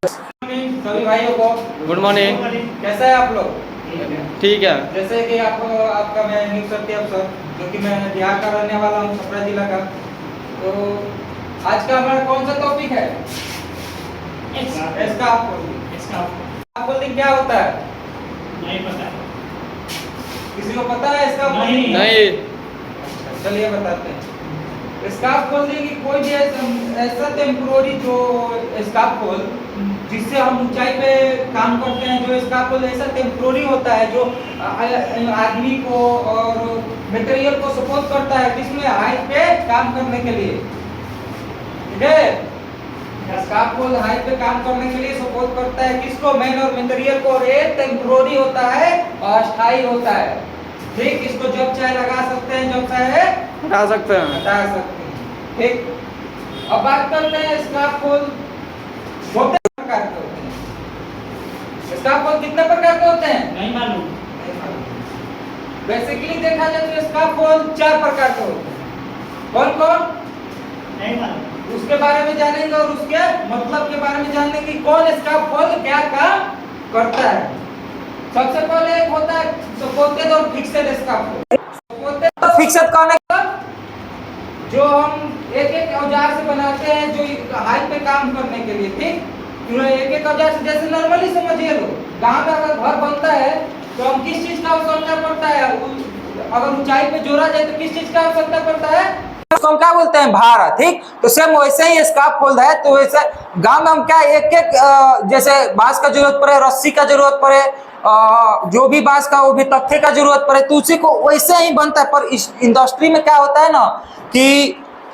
सभी भाइयों को गुड मॉर्निंग। कैसा है आप लोग? ठीक है। जैसे कि आपका मैं न्यूज़ सत्यम सर, जो कि मैं बिहार का रहने वाला हूँ, छपरा जिला का। तो आज का हमारा कौन सा टॉपिक है? स्काफोल्डिंग क्या होता है? नहीं पता। किसी को पता है इसका? नहीं। चलिए बताते हैं। स्काफोल्डिंग कोई भी ऐसा टेम्पोररी जो स्काफोल्ड जिससे हम ऊंचाई पे काम करते हैं, जो स्काफोल्ड ऐसा टेम्पोररी होता है जो आदमी को और मटेरियल को सपोर्ट करता है, किसमें? हाइट पे काम करने के लिए। ठीक है, स्काफोल्ड हाइट पे काम करने के लिए सपोर्ट करता है किसको? मैन और मटेरियल को। और ये टेम्पोररी होता है, अस्थायी होता है। ठीक, इसको जब चाहे लगा सकते हैं, जब चाहे हटा सकते हैं। हटा सकते हैं। ठीक, अब बात करते हैं स्काफोल्ड छोटे प्रकार के होते हैं। स्काफोल्ड कितने प्रकार के होते हैं? नहीं मालूम। बेसिकली देखा जाए तो स्काफोल्ड 4 प्रकार के होते हैं। कौन कौन? नहीं मालूम। उसके बारे में जानेंगे और उसके मतलब के बारे में जानने की कौन स्काफोल्ड क्या काम करता है। सबसे पहले एक होता है सपोर्टेड और फिक्सेड स्काफोल्ड। सपोर्टेड और फिक्सेड कौन है? जो हम एक एक औजार से बनाते हैं, जो हाइट पे काम करने के लिए। ठीक, एक एक औजार से, जैसे नॉर्मली समझिए लो, गांव में अगर घर बनता है तो हम किस चीज का आवश्यकता पड़ता है? अगर ऊंचाई पे जोड़ा जाए तो किस चीज का आवश्यकता पड़ता है? उसको क्या बोलते हैं? भारा। ठीक, तो सेम वैसे ही स्काफोल्ड है। तो वैसे गांव में हम क्या एक एक जैसे बांस का जरूरत पड़े, रस्सी का जरूरत पड़े, जो भी बांस का वो भी तख्ते का जरूरत पड़े, तो उसी को वैसे ही बनता है। पर इस इंडस्ट्री में क्या होता है ना कि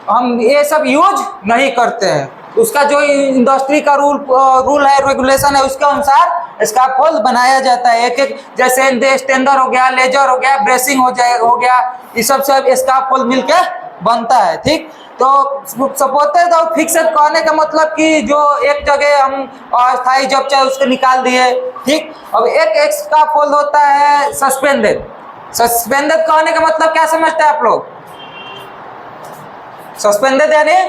हम ये सब यूज नहीं करते हैं। उसका जो इंडस्ट्री का रूल है, रेगुलेशन है, उसके अनुसार स्काफोल्ड बनाया जाता है। एक एक जैसे स्टैंडर हो गया, लेजर हो गया, ब्रेसिंग हो गया, ये सब स्काफोल्ड मिलके बनता है। ठीक, तो सपोर्टेड और फिक्सेड कहने का मतलब कि जो एक जगह हम अस्थायी जब चाहे उसको निकाल दिए। ठीक, अब एक स्काफोल्ड होता है सस्पेंडेड। सस्पेंडेड कहने का मतलब क्या समझते हैं आप लोग? सस्पेंडेड यानी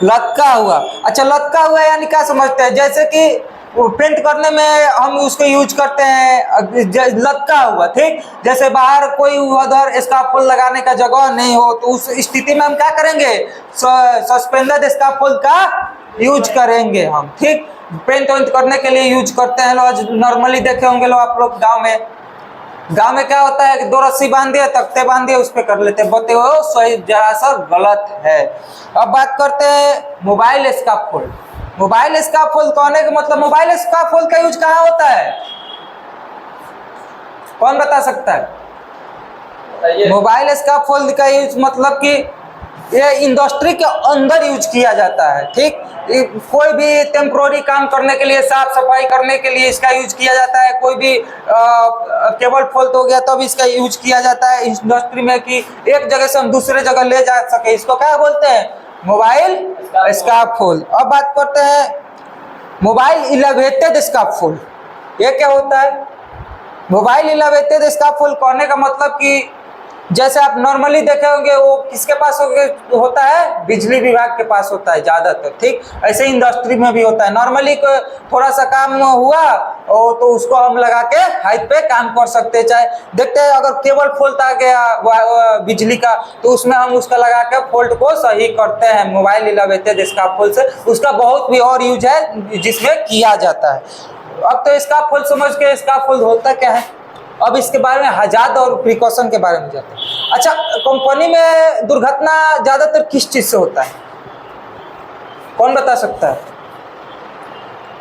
लटका हुआ। अच्छा, लटका हुआ यानी क्या समझते हैं? जैसे कि पेंट करने में हम उसको यूज करते हैं लटका हुआ। ठीक, जैसे बाहर कोई उधर स्काफोल्ड लगाने का जगह नहीं हो तो उस स्थिति में हम क्या करेंगे? सस्पेंडेड स्काफोल्ड का यूज करेंगे हम। ठीक, पेंट वेंट करने के लिए यूज करते हैं लोग। नॉर्मली देखे होंगे लोग आप लोग गांव में क्या होता है कि 2 रस्सी बांध दिया, तख्ते बांध दिए, उस पर कर लेते हैं। बोलते हो सही, जरा सा गलत है। अब बात करते हैं मोबाइल स्काफोल्ड। मोबाइल स्काफोल्ड कहने का मतलब, मोबाइल स्काफोल्ड का यूज कहाँ होता है? कौन बता सकता है? मोबाइल स्काफोल्ड का यूज मतलब कि ये इंडस्ट्री के अंदर यूज किया जाता है। ठीक, कोई भी टेम्पोररी काम करने के लिए, साफ सफाई करने के लिए इसका यूज किया जाता है। कोई भी केबल फॉल्ट हो गया तब इसका यूज किया जाता है इंडस्ट्री में, कि एक जगह से हम दूसरे जगह ले जा सके। इसको क्या बोलते हैं? Mobile scaffold. अब बात करते हैं मोबाइल इलेवेटेड स्काफोल्ड। ये क्या होता है? मोबाइल इलेवेटेड स्काफोल्ड कहने का मतलब कि जैसे आप नॉर्मली देखे होंगे, वो किसके पास होता है? बिजली विभाग के पास होता है ज्यादातर। ठीक, ऐसे इंडस्ट्री में भी होता है। नॉर्मली थोड़ा सा काम हुआ तो उसको हम लगा के हाइट पे काम कर सकते हैं। चाहे देखते हैं अगर केबल फॉल्ट आ गया बिजली का, तो उसमें हम उसका लगा के फॉल्ट को सही करते हैं मोबाइल इलेवेटेड स्काफोल्ड से। उसका बहुत भी और यूज है जिसमें किया जाता है। अब तो स्काफोल्ड समझ के, स्काफोल्ड होता क्या है, अब इसके बारे में हजात और प्रिकॉशन के बारे में जाते हैं। अच्छा, कंपनी में दुर्घटना ज्यादातर किस चीज से होता है? कौन बता सकता है?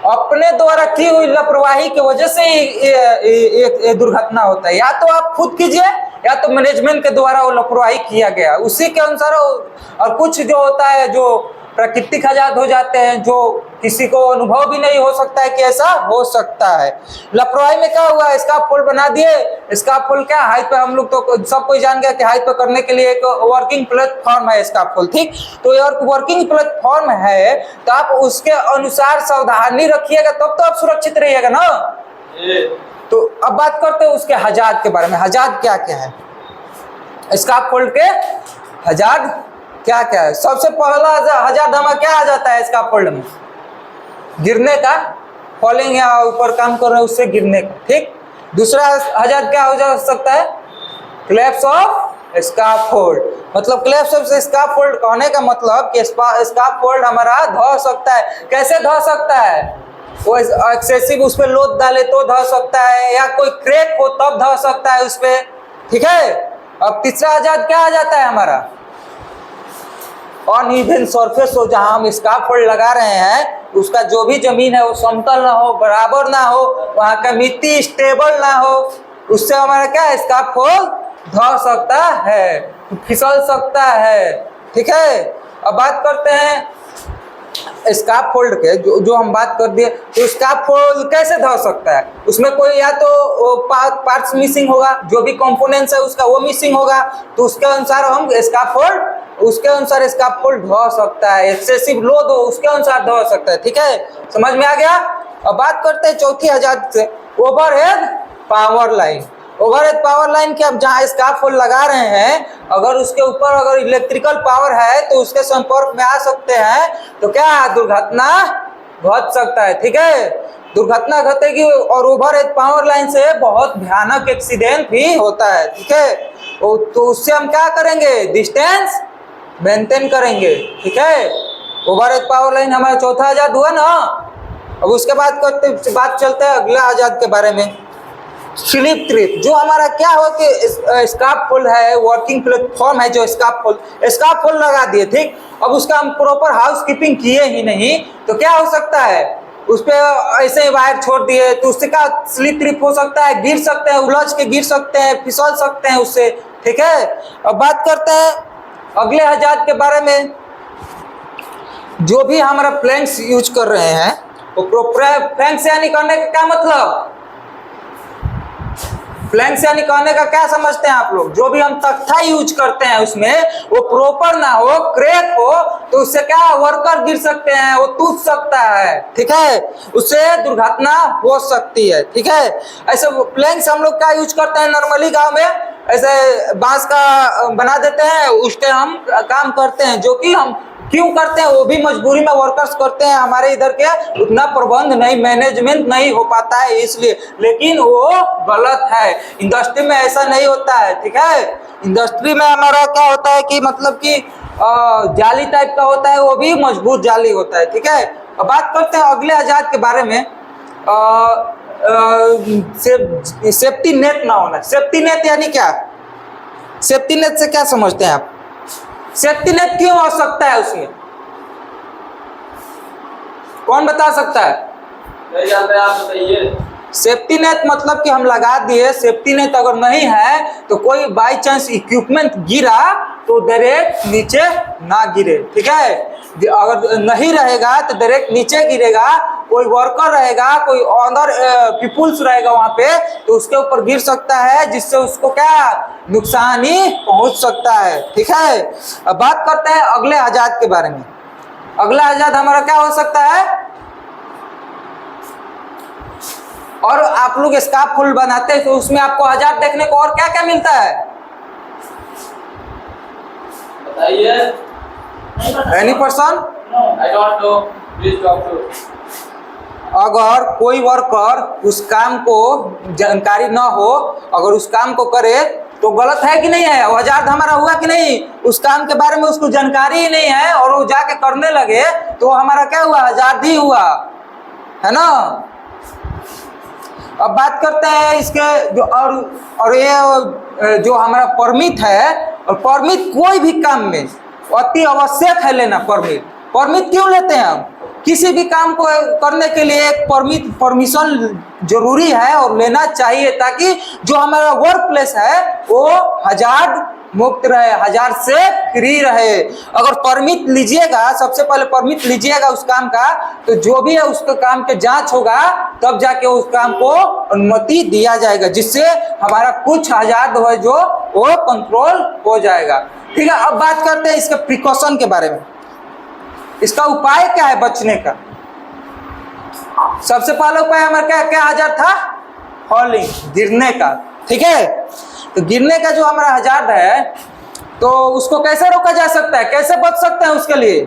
अपने द्वारा की हुई लापरवाही की वजह से ये दुर्घटना होता है। या तो आप खुद कीजिए या तो मैनेजमेंट के द्वारा वो लापरवाही किया गया, उसी के अनुसार। और कुछ जो होता है जो प्राकृतिक हजात हो जाते हैं, जो किसी को अनुभव भी नहीं हो सकता है कि ऐसा हो सकता है। लापरवाही में क्या हुआ? स्काफोल्ड बना दिए। स्काफोल्ड क्या हाइट पे, हम लोग तो सब कोई जान गया कि हाइट पे करने के लिए एक वर्किंग प्लेटफॉर्म है स्काफोल्ड। ठीक, तो ये वर्किंग प्लेटफॉर्म है तो आप उसके अनुसार सावधानी रखिएगा, तब तो आप सुरक्षित रहिएगा ना। तो अब बात करते हैं उसके हजात के बारे में। हजात क्या क्या है? स्काफोल्ड के हजात क्या क्या है? सबसे पहला हजात हमें क्या आ जाता है स्काफोल्ड में? गिरने का, फॉलिंग या ऊपर काम कर रहे हैं उससे गिरने का, ठीक। दूसरा हजार्ड क्या हो जा सकता है? Collapse of scaffold. मतलब क्लैप्स ऑफ स्काफोल्ड कहने का मतलब कि स्काफोल्ड हमारा धो सकता है। कैसे धो सकता है? वो एक्सेसिव उस पर लोड डाले तो धो सकता है, या कोई क्रैक हो तब धो सकता है उस पर, ठीक है। अब तीसरा हजार्ड क्या आ जाता है हमारा? अनइवन सरफेस हो, जहां हम स्काफोल्ड लगा रहे हैं उसका जो भी जमीन है वो समतल ना हो, बराबर ना हो, वहां का मिट्टी स्टेबल ना हो, उससे हमारा क्या स्काफोल्ड धो सकता है, फिसल सकता है, ठीक है। अब बात करते हैं स्काफोल्ड के, जो हम बात कर दिए, तो स्काफोल्ड कैसे धो सकता है? उसमें कोई या तो पार्ट्स मिसिंग होगा, जो भी कंपोनेंट्स है उसका वो मिसिंग होगा, तो उसके अनुसार हम स्काफोल्ड धो सकता है। एक्सेसिव लोड हो उसके अनुसार धो सकता है, ठीक है। समझ में आ गया? अब बात करते हैं चौथी हजार्ड से, overhead power line. Overhead power line के अब जहाँ स्काफोल्ड लगा रहे हैं, अगर उसके ऊपर अगर इलेक्ट्रिकल पावर है तो उसके संपर्क में आ सकते हैं, तो क्या दुर्घटना घट सकता है, ठीक है। दुर्घटना घटेगी और ओवरहेड पावर लाइन से बहुत भयानक एक्सीडेंट भी होता है, ठीक है। तो उससे हम क्या करेंगे? डिस्टेंस मेंटेन करेंगे, ठीक है। ओवरहेड पावर लाइन हमारा चौथा हजार्ड हुआ ना। अब उसके बाद बात चलते हैं अगला हजार्ड के बारे में, स्लिप ट्रिप। जो हमारा क्या हो कि स्काफोल्ड है, वर्किंग प्लेटफॉर्म है, जो स्काफोल्ड लगा दिए, ठीक। अब उसका हम प्रॉपर हाउसकीपिंग किए ही नहीं, तो क्या हो सकता है? उस पर ऐसे ही वायर छोड़ दिए तो उससे क्या स्लिप ट्रिप हो सकता है, गिर सकते हैं, उलझ के गिर सकते हैं, फिसल सकते हैं उससे, ठीक है। अब बात करते हैं अगले हजार्ड के बारे में। जो भी हमारा प्लैंक्स यूज कर रहे हैं वो प्लैंक्स यानी करने का क्या मतलब? प्लैंक्स यानी कहने का क्या समझते हैं आप लोग? जो भी हम तख्ता यूज करते हैं उसमें वो प्रॉपर ना हो, क्रैक हो, तो उससे क्या वर्कर गिर सकते हैं, वो टूट सकता है, ठीक है, उससे दुर्घटना हो सकती है, ठीक है। ऐसे प्लैंक्स हम लोग क्या यूज करते हैं नॉर्मली गांव में, ऐसे बांस का बना देते हैं, उसके हम काम करते हैं। जो कि हम क्यों करते हैं? वो भी मजबूरी में वर्कर्स करते हैं, हमारे इधर के उतना प्रबंध नहीं, मैनेजमेंट नहीं हो पाता है इसलिए, लेकिन वो गलत है। इंडस्ट्री में ऐसा नहीं होता है, ठीक है। इंडस्ट्री में हमारा क्या होता है कि मतलब कि जाली टाइप का होता है, वो भी मजबूत जाली होता है, ठीक है। अब बात करते हैं अगले हजार्ड के बारे में। सेफ्टी नेट ना होना। सेफ्टी नेट यानी क्या? सेफ्टी नेट से क्या समझते हैं आप? सेफ्टी नेट क्यों आवश्यकता है उसमें? कौन बता सकता है? नहीं जानते, आप बताइए। सेफ्टी नेट मतलब कि हम लगा दिए, सेफ्टी नेट अगर नहीं है तो कोई बाई चांस इक्विपमेंट गिरा तो डायरेक्ट नीचे ना गिरे, ठीक है। अगर नहीं रहेगा तो डायरेक्ट नीचे गिरेगा, कोई वर्कर रहेगा, कोई अदर पीपुल्स रहेगा वहां पे, तो उसके ऊपर गिर सकता है, जिससे उसको क्या नुकसान ही पहुंच सकता है, ठीक है। अब बात करते हैं अगले हजार्ड के बारे में। अगला हजार्ड हमारा क्या हो सकता है? और आप लोग स्काफोल्ड बनाते हैं तो उसमें आपको हजार्ड देखने को और क्या क्या मिलता है बताइए। Any person? I don't know, please talk to. अगर कोई वर्कर उस काम को जानकारी ना हो, अगर उस काम को करे तो गलत है कि नहीं है? हजार्ड हमारा हुआ कि नहीं? उस काम के बारे में उसको जानकारी ही नहीं है और वो जाके करने लगे तो हमारा क्या हुआ? हजार्ड ही हुआ, है ना। अब बात करते हैं इसके जो और ये जो हमारा परमिट है, और परमिट कोई भी काम में अति आवश्यक है लेना। परमिट क्यों लेते हैं हम? किसी भी काम को करने के लिए एक परमिशन जरूरी है और लेना चाहिए, ताकि जो हमारा वर्क प्लेस है वो हजार्ड मुक्त रहे, हजार्ड से फ्री रहे। अगर परमिट लीजिएगा, सबसे पहले परमिट लीजिएगा उस काम का, तो जो भी है उसके काम के जांच होगा, तब जाके उस काम को अनुमति दिया जाएगा, जिससे हमारा कुछ हजार्ड हो जो वो कंट्रोल हो जाएगा, ठीक है। अब बात करते हैं इसके प्रिकॉशन के बारे में। इसका उपाय क्या है बचने का? सबसे पहला उपाय हमारा क्या क्या हजार्ड था? फॉलिंग, गिरने का, ठीक है। तो गिरने का जो हमारा हजार्ड है, तो उसको कैसे रोका जा सकता है, कैसे बच सकते हैं उसके लिए?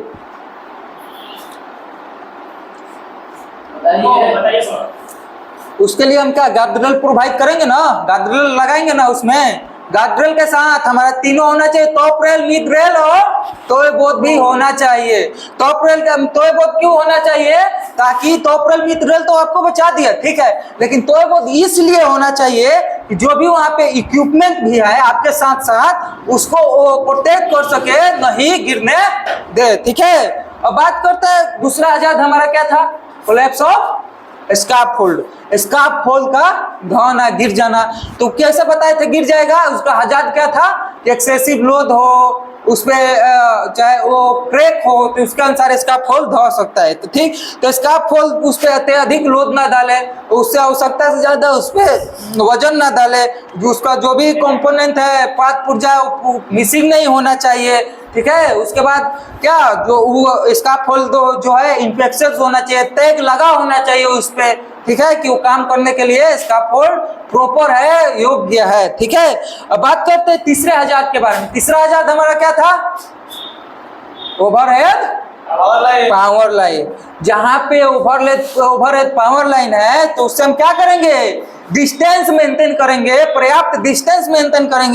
बताइए। बताइए सर। उसके लिए हम क्या गार्ड्रेल प्रोवाइड करेंगे ना, गार्ड्रेल लगाएंगे ना उसमें। गार्ड्रेल के साथ हमारा तीनों होना चाहिए, टॉप रेल, मिड रेल और टोए बोथ भी होना चाहिए। टॉप रेल का टोए बोथ क्यों होना चाहिए? ताकि टॉप रेल मिड रेल तो आपको बचा दिया, ठीक है, लेकिन टोए बोथ इसलिए होना चाहिए कि जो भी वहां पे इक्विपमेंट भी है आपके साथ साथ उसको प्रोटेक्ट कर सके, नहीं गिरने दे, ठीक है। अब बात करते हैं दूसरा आजाद हमारा क्या था, कोलैप्स ऑफ स्काफोल्ड। स्काफोल्ड का ढहना, गिर जाना। तो कैसे बताए थे गिर जाएगा? उसका हजार्ड क्या था? एक्सेसिव लोड हो उसपे, चाहे वो क्रैक हो, तो उसके अनुसार स्काफोल्ड ढह सकता है। तो ठीक, तो स्काफोल्ड उस पे अत्यधिक लोड ना डाले, उससे आवश्यकता से ज्यादा उस पे वजन ना डाले, जो उसका जो भी कंपोनेंट है पार्ट पुर्जा मिसिंग नहीं होना चाहिए, ठीक है। उसके बाद क्या, जो वो स्काफोल्ड जो है इन्फेक्शन होना चाहिए, टैग लगा होना चाहिए उस पे, ठीक है, कि वो काम करने के लिए स्काफोल्ड प्रॉपर है, योग्य है, ठीक है। अब बात करते हैं तीसरे हजार्ड के बारे में। तीसरा हजार्ड हमारा क्या था? Overhead power line. जहां पे ओवरहेड पावर लाइन है तो उससे हम क्या करेंगे? डिस्टेंस मेंटेन करेंगे, पर्याप्त डिस्टेंस मेंटेन करेंगे।